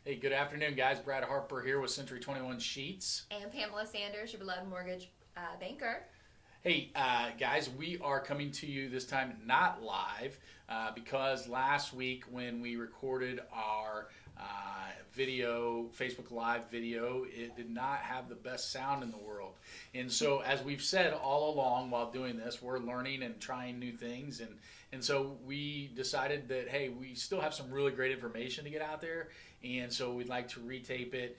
Hey, good afternoon, guys. Brad Harper here with Century 21 Sheets. And Pamela Sanders, your beloved mortgage banker. Hey, guys, we are coming to you this time not live because last week when we recorded our Facebook Live video, it did not have the best sound in the world. And so, as we've said all along while doing this, we're learning and trying new things. And so we decided that, hey, we still have some really great information to get out there. And so we'd like to retape it,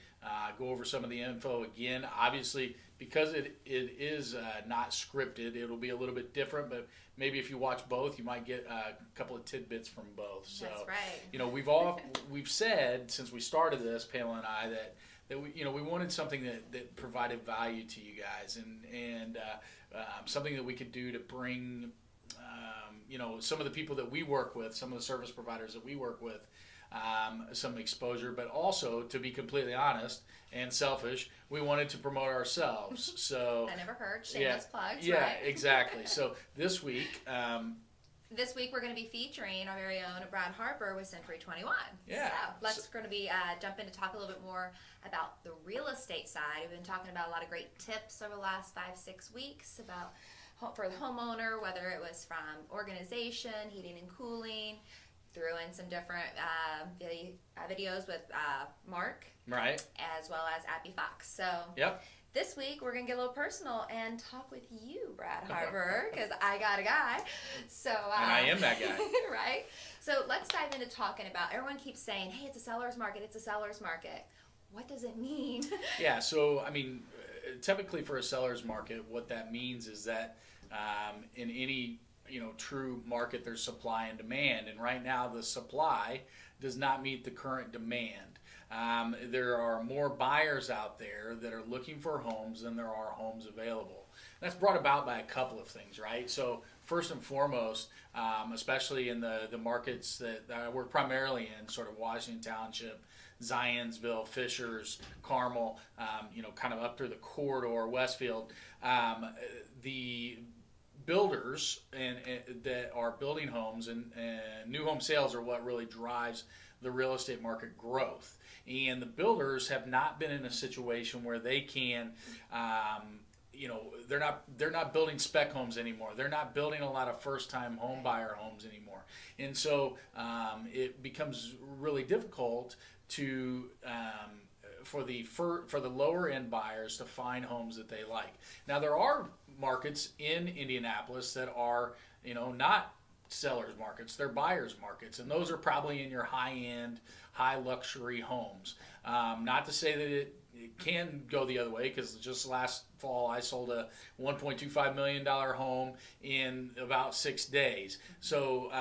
go over some of the info again. Obviously, because it is not scripted, it'll be a little bit different, but maybe if you watch both, you might get a couple of tidbits from both. So, That's right. you know, we've said since we started this, Pamela and I, that we wanted something that provided value to you guys, and something that we could do to bring some of the people that we work with, some of the service providers that we work with, some exposure, but also, to be completely honest and selfish, we wanted to promote ourselves. So That never hurt. Shameless plugs, yeah, right? exactly. So this week, This week we're going to be featuring our very own Brad Harper with Century 21. Yeah. So going to be jump in to talk a little bit more about the real estate side. We've been talking about a lot of great tips over the last 5-6 weeks about for the homeowner, whether it was from organization, heating and cooling. Threw in some different videos with Mark, right? As well as Abby Fox. So Yep. this week we're gonna get a little personal and talk with you, Brad Harper, because I got a guy. So And I am that guy. right? So let's dive into talking about. Everyone keeps saying, "Hey, it's a seller's market. It's a seller's market." What does it mean? Yeah. So I mean, typically for a seller's market, what that means is that in any true market, there's supply and demand, and right now the supply does not meet the current demand. There are more buyers out there that are looking for homes than there are homes available. That's brought about by a couple of things, right? So first and foremost, especially in the markets that I work primarily in, sort of Washington Township, Zionsville, Fishers, Carmel, kind of up through the corridor, Westfield, the builders and that are building homes and new home sales are what really drives the real estate market growth. And the builders have not been in a situation where they can, they're not building spec homes anymore. They're not building a lot of first-time home buyer homes anymore. And so it becomes really difficult to for the lower end buyers to find homes that they like. Now there are markets in Indianapolis that are not sellers markets, they're buyers markets, and those are probably in your high end, high luxury homes. Not to say that it can go the other way, because just last fall I sold a $1.25 million home in about 6 days. So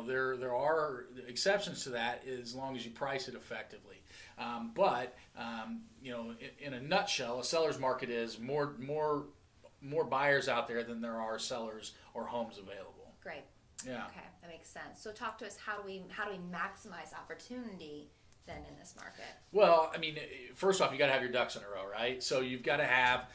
there are exceptions to that as long as you price it effectively. But in a nutshell, a seller's market is more buyers out there than there are sellers or homes available. Great. Yeah. Okay, that makes sense. So talk to us. How do we maximize opportunity then in this market? Well, I mean, first off, you got to have your ducks in a row, right? So you've got to have,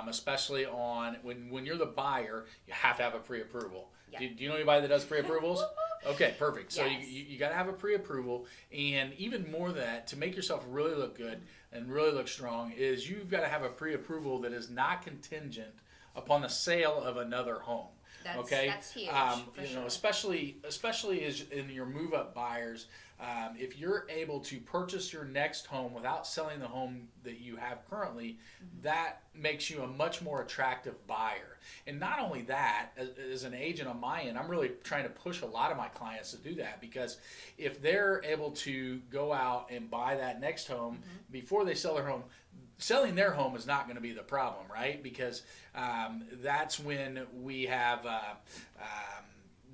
especially when you're the buyer, you have to have a pre-approval. Yeah. Do you know anybody that does pre-approvals? Okay, perfect. So Yes. you got to have a pre-approval, and even more than that, to make yourself really look good and really look strong, is you've got to have a pre-approval that is not contingent upon the sale of another home. That's huge. For sure. Especially as in your move-up buyers, if you're able to purchase your next home without selling the home that you have currently, that makes you a much more attractive buyer. And not only that, as an agent on my end, I'm really trying to push a lot of my clients to do that, because if they're able to go out and buy that next home before they sell their home, selling their home is not going to be the problem, right? Because that's when we have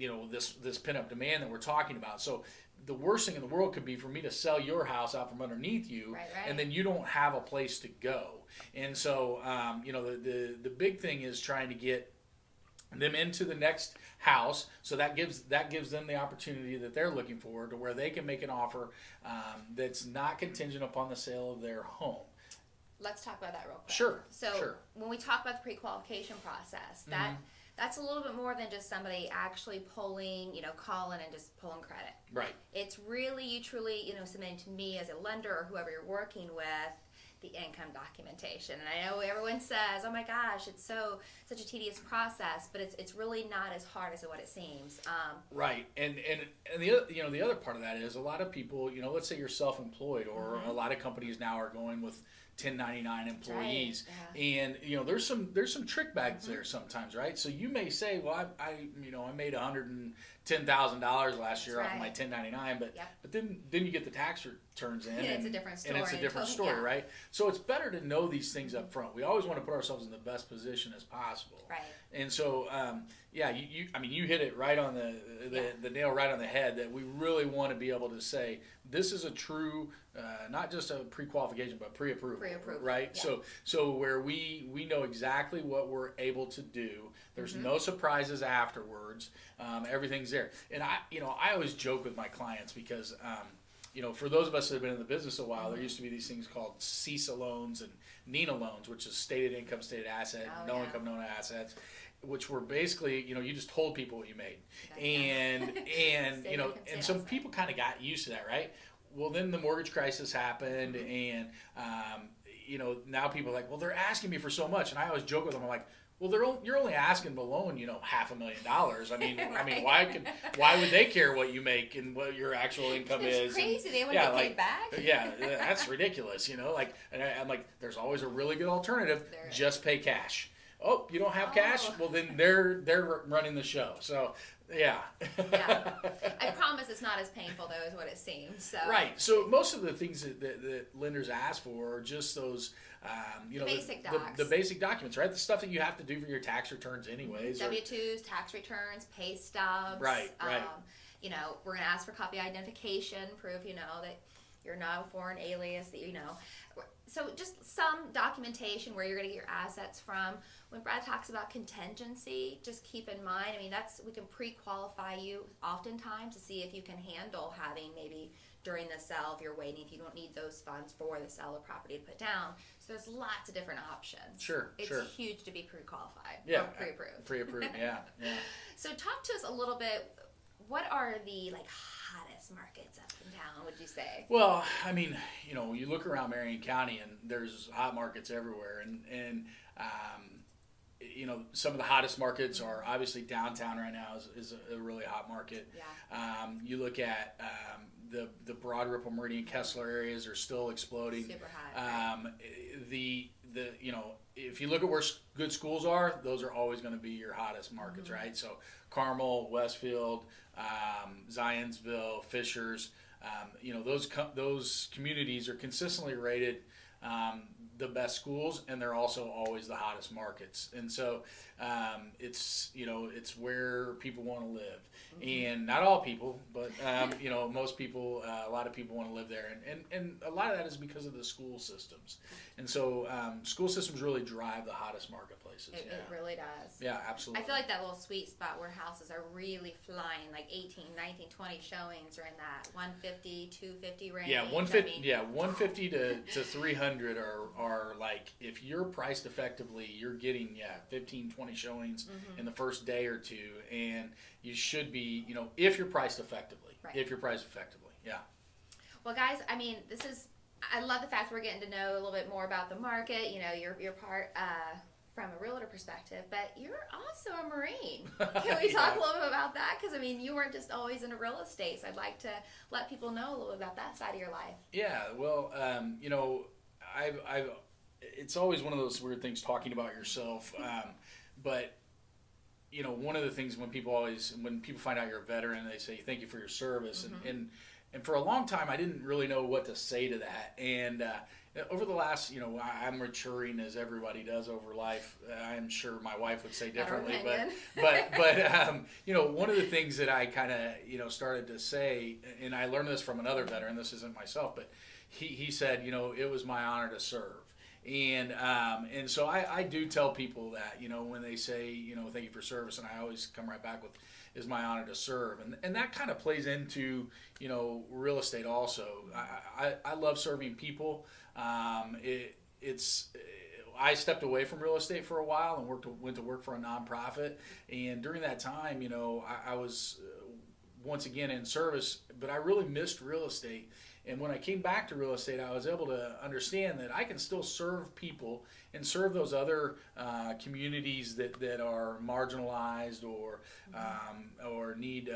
this pent-up demand that we're talking about. So the worst thing in the world could be for me to sell your house out from underneath you, Right. and then you don't have a place to go. And so the big thing is trying to get them into the next house, so that gives them the opportunity that they're looking for, to where they can make an offer that's not contingent upon the sale of their home. Let's talk about that real quick. Sure. So when we talk about the pre-qualification process, that's a little bit more than just somebody actually calling and just pulling credit. Right. It's really you truly, submitting to me as a lender or whoever you're working with the income documentation. And I know everyone says, "Oh my gosh, it's such a tedious process," but it's really not as hard as what it seems. Right, and the other part of that is a lot of people, let's say you're self-employed, or a lot of companies now are going with 1099 employees, right. Yeah. and there's some trick bags there sometimes, right? So you may say, well, I made $110,000 last year off of my 1099, but then you get the tax returns in, and it's a different story. And it's a different story, right? So it's better to know these things up front. We always want to put ourselves in the best position as possible, right? And so, you hit it right on the nail right on the head, that we really want to be able to say this is a true, not just a pre-qualification, but pre-approval, right? Yeah. So where we know exactly what we're able to do. There's no surprises afterwards. Everything's there, and I always joke with my clients because. For those of us that have been in the business a while, there used to be these things called CISA loans and NINA loans, which is stated income, stated asset, no income, no assets, which were basically, you just told people what you made. And and some people kind of got used to that, right? Well, then the mortgage crisis happened, and, now people are like, well, they're asking me for so much. And I always joke with them, I'm like, well, you're only asking the loan, $500,000. I mean, right. why would they care what you make and what your actual income is? It's crazy. They want to get paid back. Yeah, that's ridiculous. And I'm like, there's always a really good alternative. Just pay cash. Oh, you don't have cash? Well, then they're running the show. So. Yeah. Yeah. I promise it's not as painful though as what it seems. So. Right. So most of the things that lenders ask for are just those, basic docs. The basic documents, right? The stuff that you have to do for your tax returns anyways. W-2s, tax returns, pay stubs. Right. We're going to ask for copy identification, proof, that you're not a foreign alias, that So just some documentation where you're going to get your assets from. When Brad talks about contingency, just keep in mind, we can pre-qualify you oftentimes to see if you can handle having maybe during the sale, if you're waiting, if you don't need those funds for the sale of property to put down. So there's lots of different options. Sure. It's huge to be pre-qualified. Yeah. Or pre-approved. Pre-approved, yeah. So talk to us a little bit, what are the hottest markets up and down, would you say? Well, you look around Marion County and there's hot markets everywhere, and some of the hottest markets are obviously downtown right now is a really hot market. Yeah. You look at the Broad Ripple, Meridian, Kessler areas are still exploding. Super hot. Right? If you look at where good schools are, those are always going to be your hottest markets, right? So Carmel, Westfield, Zionsville, Fishers, those communities are consistently rated the best schools, and they're also always the hottest markets. And so it's where people want to live. And not all people, but most people, a lot of people want to live there, and a lot of that is because of the school systems. And so school systems really drive the hottest marketplaces. It really does. Yeah, absolutely. I feel like that little sweet spot where houses are really flying, like 18, 19, 20 showings are in that 150, 250 range. Yeah, 150 to 300 are like, if you're priced effectively, you're getting 15, 20 showings in the first day or two, and you should be, if you're priced effectively. Right. If you're priced effectively, yeah. Well, guys, I love the fact we're getting to know a little bit more about the market. You're part from a realtor perspective, but you're also a Marine. Can we talk a little bit about that? Because you weren't just always into real estate, so I'd like to let people know a little bit about that side of your life. Yeah, well, I've it's always one of those weird things talking about yourself, but one of the things when people find out you're a veteran, they say thank you for your service, and for a long time I didn't really know what to say to that, and over the last, I'm maturing as everybody does over life. I'm sure my wife would say differently, but one of the things that I kind of started to say, and I learned this from another veteran. This isn't myself, but he said, it was my honor to serve. And so I do tell people that, when they say, thank you for service, and I always come right back with, is my honor to serve. And that kind of plays into, real estate also. I love serving people. I stepped away from real estate for a while and went to work for a nonprofit. And during that time, I was once again in service, but I really missed real estate. And when I came back to real estate, I was able to understand that I can still serve people and serve those other communities that are marginalized or need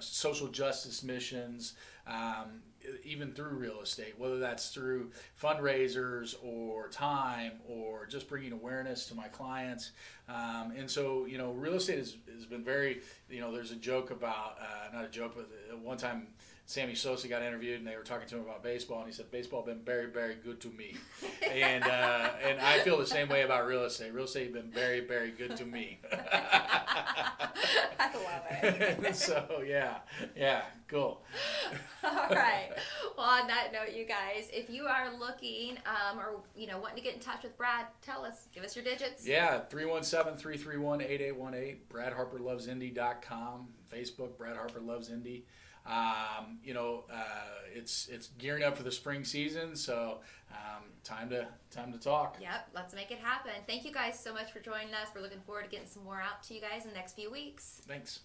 social justice missions, even through real estate, whether that's through fundraisers or time or just bringing awareness to my clients. And so, real estate has been very, there's a joke about, not a joke, but one time Sammy Sosa got interviewed and they were talking to him about baseball, and he said, "Baseball been very, very good to me." And I feel the same way about real estate. Real estate has been very, very good to me. I love it. So, yeah, cool. All right. Well, on that note, you guys, if you are looking or wanting to get in touch with Brad, give us your digits. Yeah, 317-331-8818, BradHarperLovesIndy.com, Facebook, Brad Harper Loves Indy. It's gearing up for the spring season, so time to talk. Yep, let's make it happen. Thank you guys so much for joining us. We're looking forward to getting some more out to you guys in the next few weeks. Thanks.